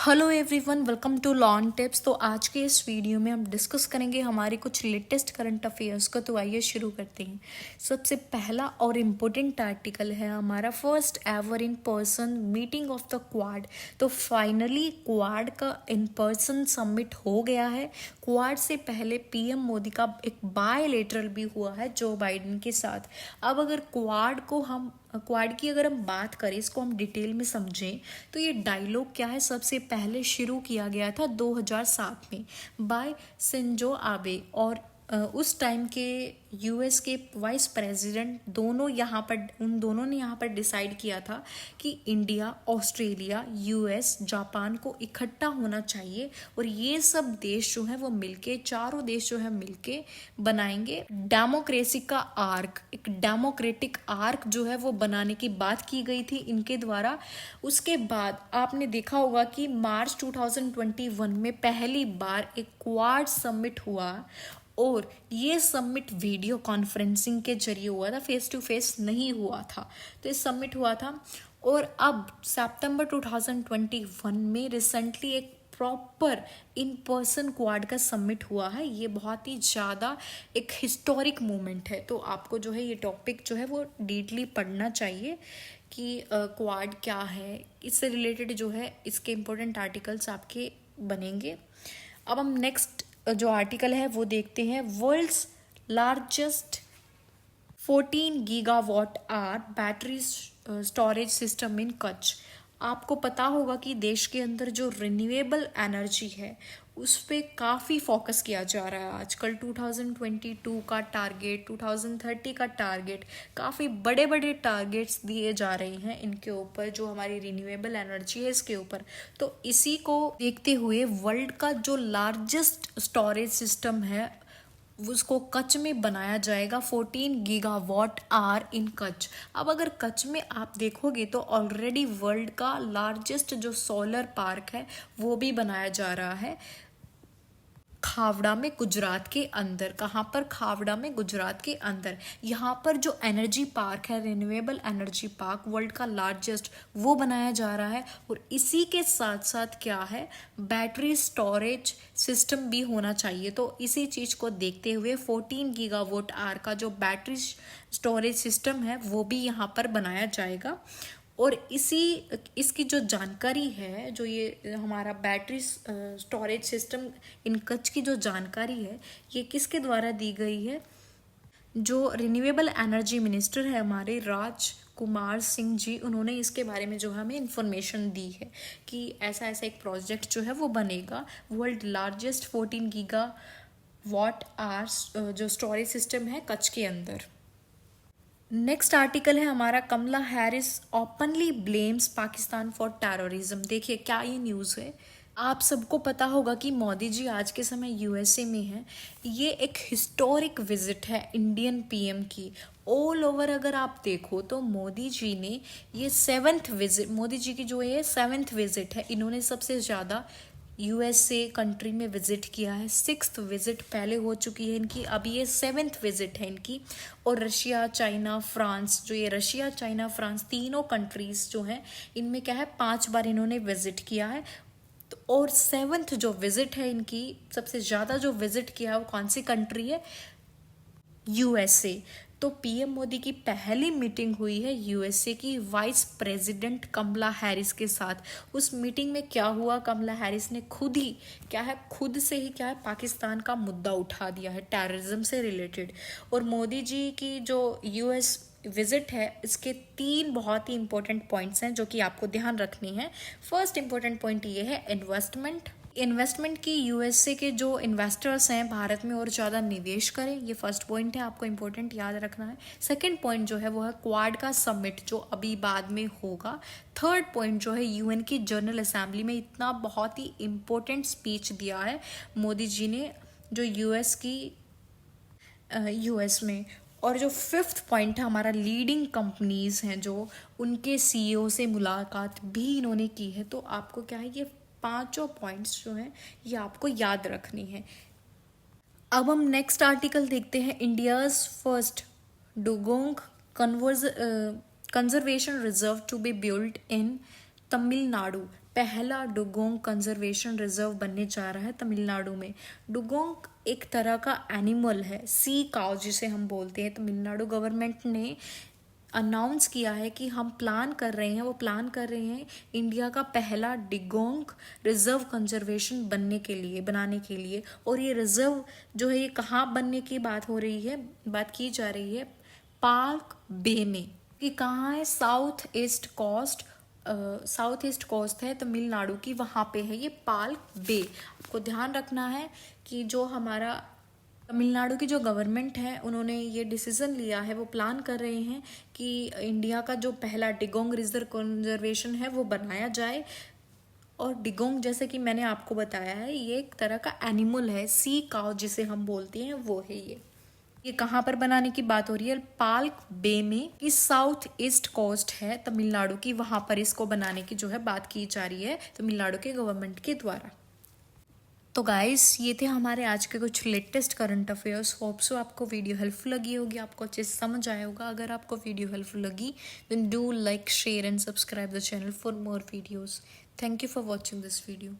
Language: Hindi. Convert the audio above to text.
Hello everyone, welcome to lawn tips. तो आज के इस वीडियो में हम डिस्कस करेंगे हमारे कुछ लेटेस्ट करंट अफेयर्स को। तो आइए शुरू करते हैं। सबसे पहला और इम्पोर्टेंट आर्टिकल है हमारा first ever in person meeting of the quad. तो फाइनली क्वाड का इन पर्सन समिट हो गया है। क्वाड से पहले पीएम मोदी का एक बायलेटरल भी हुआ है जो बाइडेन के साथ। अब अगर क्वाड की अगर हम बात करें, इसको हम डिटेल में समझें तो ये डायलॉग क्या है, सबसे पहले शुरू किया गया था 2007 में बाय शिंजो आबे और उस टाइम के यूएस के वाइस प्रेसिडेंट उन दोनों ने यहाँ पर डिसाइड किया था कि इंडिया, ऑस्ट्रेलिया, यूएस, जापान को इकट्ठा होना चाहिए और ये सब देश जो है वो मिलके, चारों देश जो है मिलके बनाएंगे डेमोक्रेसी का आर्क। एक डेमोक्रेटिक आर्क जो है वो बनाने की बात की गई थी इनके द्वारा। उसके बाद आपने देखा होगा कि मार्च 2021 में पहली बार एक क्वाड समिट हुआ और ये समिट वीडियो कॉन्फ्रेंसिंग के जरिए हुआ था, फेस टू फेस नहीं हुआ था। तो ये समिट हुआ था और अब सितंबर 2021 में रिसेंटली एक प्रॉपर इन पर्सन क्वाड का समिट हुआ है। ये बहुत ही ज़्यादा एक हिस्टोरिक मोमेंट है। तो आपको जो है ये टॉपिक जो है वो डीपली पढ़ना चाहिए कि क्वाड क्या है, इससे रिलेटेड जो है इसके इम्पोर्टेंट आर्टिकल्स आपके बनेंगे। अब हम नेक्स्ट जो आर्टिकल है वो देखते हैं। World's largest 14 gigawatt hour battery storage system in Kutch. आपको पता होगा कि देश के अंदर जो रिन्यूएबल एनर्जी है उस पर काफ़ी फोकस किया जा रहा है आजकल। 2022 का टारगेट, 2030 का टारगेट, काफ़ी बड़े बड़े टारगेट्स दिए जा रहे हैं इनके ऊपर, जो हमारी रिन्यूएबल एनर्जी है इसके ऊपर। तो इसी को देखते हुए वर्ल्ड का जो लार्जेस्ट स्टोरेज सिस्टम है उसको कच्छ में बनाया जाएगा, 14 गीगावाट आवर इन कच्छ। अब अगर कच्छ में आप देखोगे तो ऑलरेडी वर्ल्ड का लार्जेस्ट जो सोलर पार्क है वो भी बनाया जा रहा है खावड़ा में, गुजरात के अंदर। कहाँ पर? खावड़ा में, गुजरात के अंदर। यहाँ पर जो एनर्जी पार्क है, रिन्यूएबल एनर्जी पार्क, वर्ल्ड का लार्जेस्ट, वो बनाया जा रहा है। और इसी के साथ साथ क्या है, बैटरी स्टोरेज सिस्टम भी होना चाहिए। तो इसी चीज़ को देखते हुए 14 गीगावाट आवर का जो बैटरी स्टोरेज सिस्टम है वो भी यहाँ पर बनाया जाएगा। और इसकी जो जानकारी है, जो ये हमारा battery storage system in Kutch की जो जानकारी है, ये किसके द्वारा दी गई है? जो रिन्यूएबल एनर्जी मिनिस्टर है हमारे, राज कुमार सिंह जी, उन्होंने इसके बारे में जो हमें इंफॉर्मेशन दी है कि ऐसा ऐसा एक प्रोजेक्ट जो है वो बनेगा। World largest 14 giga watt hour जो स्टोरेज सिस्टम है कच्छ के अंदर। नेक्स्ट आर्टिकल है हमारा, Kamala Harris openly blames Pakistan for terrorism. देखिए क्या ये न्यूज़ है। आप सबको पता होगा कि मोदी जी आज के समय यूएसए में हैं। ये एक हिस्टोरिक विजिट है इंडियन पीएम की। ऑल ओवर अगर आप देखो तो मोदी जी ने ये मोदी जी की जो ये 7th विजिट है। इन्होंने सबसे ज़्यादा यूएसए कंट्री में विजिट किया है। 6th विजिट पहले हो चुकी है इनकी, अभी ये 7th विजिट है इनकी। और रशिया, चाइना, फ्रांस, जो ये रशिया, चाइना, फ्रांस तीनों कंट्रीज जो हैं इनमें क्या है 5 बार इन्होंने विजिट किया है। तो और 7th जो विजिट है इनकी, सबसे ज़्यादा जो विजिट किया है वो कौन सी कंट्री है? यूएसए। तो पीएम मोदी की पहली मीटिंग हुई है यूएसए की वाइस प्रेसिडेंट कमला हैरिस के साथ। उस मीटिंग में क्या हुआ, कमला हैरिस ने खुद से ही पाकिस्तान का मुद्दा उठा दिया है टेररिज्म से रिलेटेड। और मोदी जी की जो यूएस विजिट है, इसके 3 बहुत ही इंपॉर्टेंट पॉइंट्स हैं जो कि आपको ध्यान रखने हैं। फर्स्ट इंपॉर्टेंट पॉइंट ये है इन्वेस्टमेंट की। यूएसए के जो इन्वेस्टर्स हैं भारत में और ज़्यादा निवेश करें, ये फर्स्ट पॉइंट है, आपको इंपॉर्टेंट याद रखना है। सेकंड पॉइंट जो है वो है क्वाड का समिट जो अभी बाद में होगा। थर्ड पॉइंट जो है यूएन की जनरल असेंबली में इतना बहुत ही इम्पोर्टेंट स्पीच दिया है मोदी जी ने जो यूएस में। और जो 5th पॉइंट है हमारा, लीडिंग कंपनीज हैं जो उनके सीईओ से मुलाकात भी इन्होंने की है। तो आपको क्या है, ये 5 पॉइंट्स जो हैं ये आपको याद रखनी है। अब हम नेक्स्ट आर्टिकल देखते हैं। India's first dugong conservation reserve to be built in Tamil Nadu. पहला डुगोंग कंजर्वेशन रिजर्व बनने जा रहा है तमिलनाडु में। डुगोंग एक तरह का एनिमल है, सी काउ जिसे हम बोलते हैं। तमिलनाडु गवर्नमेंट ने अनाउंस किया है कि हम प्लान कर रहे हैं इंडिया का पहला डिगोंग रिजर्व कंजर्वेशन बनाने के लिए। और ये रिजर्व जो है ये कहाँ बनने की बात की जा रही है पाल्क बे में। कि कहाँ है? साउथ ईस्ट कोस्ट है तमिलनाडु की, वहाँ पे है ये पाल्क बे। आपको ध्यान रखना है कि जो हमारा तमिलनाडु की जो गवर्नमेंट है उन्होंने ये डिसीजन लिया है, वो प्लान कर रहे हैं कि इंडिया का जो पहला डिगोंग रिजर्व कंजर्वेशन है वो बनाया जाए। और डिगोंग जैसे कि मैंने आपको बताया है ये एक तरह का एनिमल है, सी काउ जिसे हम बोलते हैं वो है ये कहाँ पर बनाने की बात हो रही है? पाल्क बे में, कि साउथ ईस्ट कोस्ट है तमिलनाडु की, वहां पर इसको बनाने की जो है बात की जा रही है तमिलनाडु के गवर्नमेंट के द्वारा। तो गाइस ये थे हमारे आज के कुछ latest current affairs. Hope so आपको वीडियो हेल्पफुल लगी होगी, आपको अच्छे से समझ आया होगा। अगर आपको वीडियो हेल्पफुल लगी then do like, share and subscribe the channel for more videos. Thank you for watching this video.